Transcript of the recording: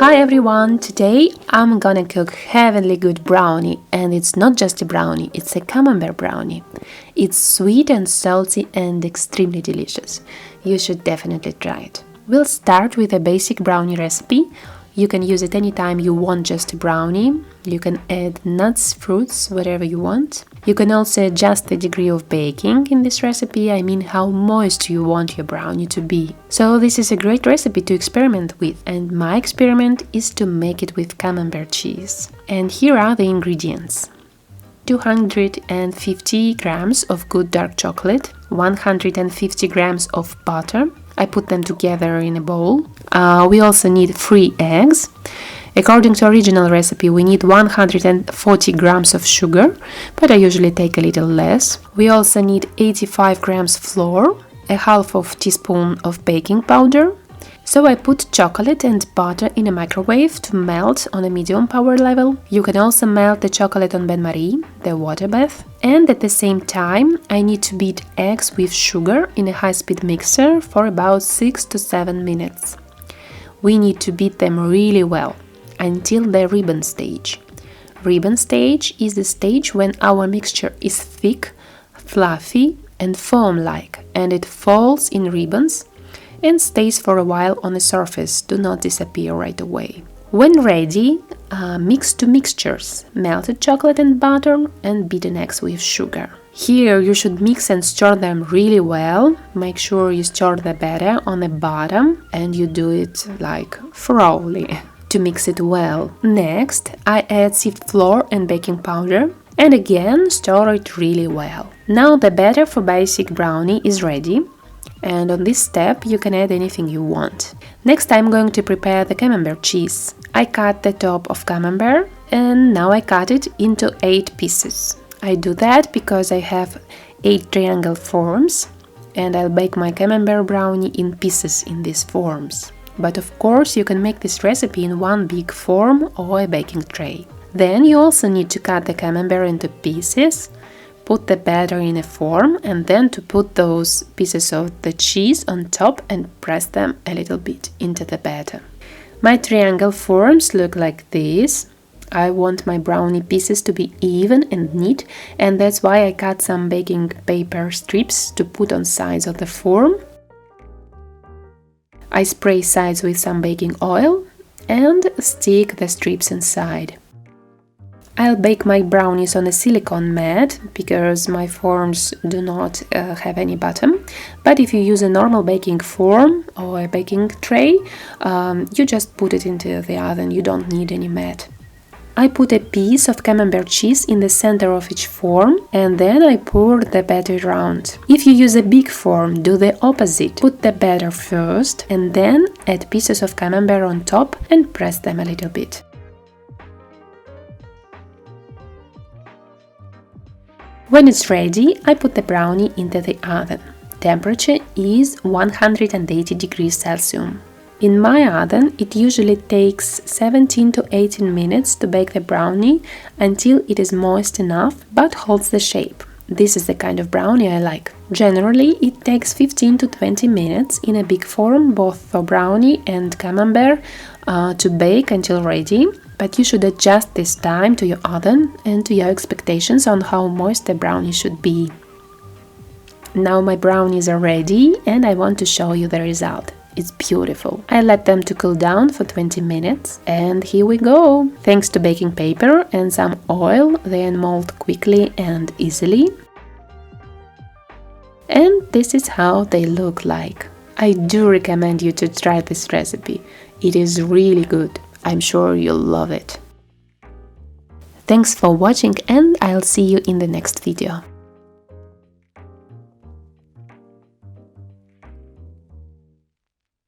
Hi everyone! Today I'm gonna cook heavenly good brownie, and it's not just a brownie, it's a camembert brownie. It's sweet and salty and extremely delicious. You should definitely try it. We'll start with a basic brownie recipe. You can use it anytime you want just a brownie. You can add nuts, fruits, whatever you want. You can also adjust the degree of baking in this recipe, I mean how moist you want your brownie to be. So this is a great recipe to experiment with, and my experiment is to make it with camembert cheese. And here are the ingredients. 250 grams of good dark chocolate, 150 grams of butter. I put them together in a bowl. We also need 3 eggs. According to original recipe, we need 140 grams of sugar, but I usually take a little less. We also need 85 grams flour, a half of teaspoon of baking powder. So I put chocolate and butter in a microwave to melt on a medium power level. You can also melt the chocolate on bain-marie, the water bath. And at the same time, I need to beat eggs with sugar in a high-speed mixer for about 6 to 7 minutes. We need to beat them really well, until the ribbon stage. Ribbon stage is the stage when our mixture is thick, fluffy and foam-like, and it falls in ribbons and stays for a while on the surface, do not disappear right away. When ready, mix 2 mixtures, melted chocolate and butter and beaten eggs with sugar. Here you should mix and stir them really well. Make sure you stir the batter on the bottom and you do it like thoroughly to mix it well. Next, I add sieved flour and baking powder and again stir it really well. Now the batter for basic brownie is ready. And on this step you can add anything you want. Next I'm going to prepare the camembert cheese. I cut the top of camembert and now I cut it into 8 pieces. I do that because I have 8 triangle forms and I'll bake my camembert brownie in pieces in these forms. But of course you can make this recipe in one big form or a baking tray. Then you also need to cut the camembert into pieces, put the batter in a form and then to put those pieces of the cheese on top and press them a little bit into the batter. My triangle forms look like this. I want my brownie pieces to be even and neat, and that's why I cut some baking paper strips to put on sides of the form. I spray sides with some baking oil and stick the strips inside. I'll bake my brownies on a silicone mat because my forms do not have any bottom, but if you use a normal baking form or a baking tray, you just put it into the oven, you don't need any mat. I put a piece of camembert cheese in the center of each form and then I pour the batter around. If you use a big form, do the opposite. Put the batter first and then add pieces of camembert on top and press them a little bit. When it's ready, I put the brownie into the oven. Temperature is 180 degrees Celsius. In my oven, it usually takes 17 to 18 minutes to bake the brownie until it is moist enough but holds the shape. This is the kind of brownie I like. Generally, it takes 15 to 20 minutes in a big form, both for brownie and camembert, to bake until ready. But you should adjust this time to your oven and to your expectations on how moist the brownie should be. Now my brownies are ready and I want to show you the result. It's beautiful. I let them to cool down for 20 minutes and here we go. Thanks to baking paper and some oil, they unmold quickly and easily. And this is how they look like. I do recommend you to try this recipe. It is really good. I'm sure you'll love it. Thanks for watching and I'll see you in the next video.